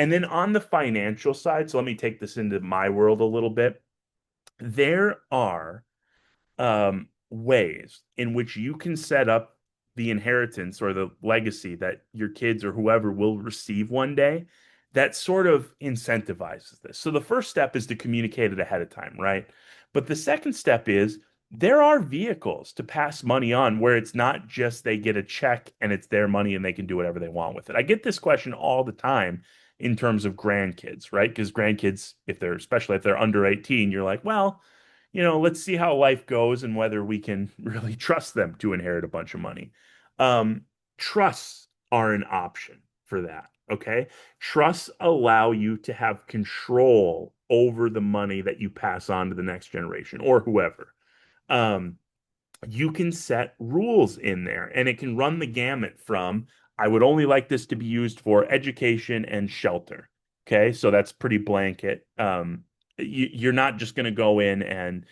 And then on the financial side, so let me take this into my world a little bit. There are ways in which you can set up the inheritance or the legacy that your kids or whoever will receive one day that sort of incentivizes this. So the first step is to communicate it ahead of time, right? But the second step is there are vehicles to pass money on where it's not just they get a check and it's their money and they can do whatever they want with it. I get this question all the time in terms of grandkids, right? Because grandkids, if they're especially if they're under 18, you're like, well, let's see how life goes and whether we can really trust them to inherit a bunch of money. Um, Trusts are an option for that. Okay. Trusts allow you to have control over the money that you pass on to the next generation or whoever. Um, you can set rules in there and it can run the gamut from I would only like this to be used for education and shelter. Okay, so that's pretty blanket. You're not just going to go in and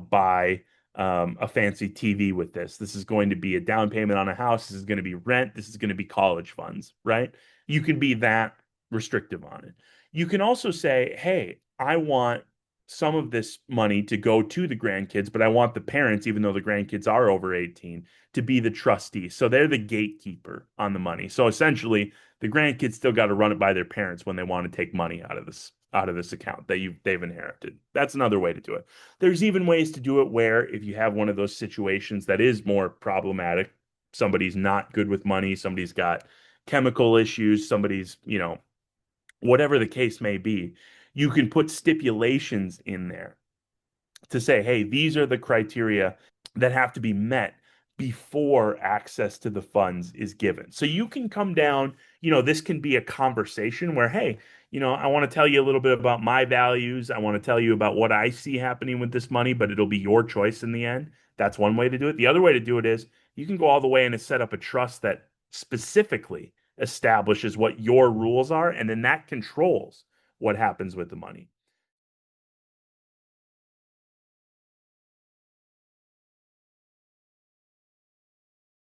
buy a fancy TV with this. This is going to be a down payment on a house. This is going to be rent. This is going to be college funds, right? You can be that restrictive on it. You can also say, hey, I want some of this money to go to the grandkids, but I want the parents, even though the grandkids are over 18, to be the trustee. So they're the gatekeeper on the money. So essentially, the grandkids still got to run it by their parents when they want to take money out of this account that they've inherited. That's another way to do it. There's even ways to do it where if you have one of those situations that is more problematic, somebody's not good with money, somebody's got chemical issues, somebody's, whatever the case may be, you can put stipulations in there to say, hey, these are the criteria that have to be met before access to the funds is given. So you can come down, this can be a conversation where, hey, I want to tell you a little bit about my values. I want to tell you about what I see happening with this money, but it'll be your choice in the end. That's one way to do it. The other way to do it is you can go all the way and set up a trust that specifically establishes what your rules are, and then that controls what happens with the money.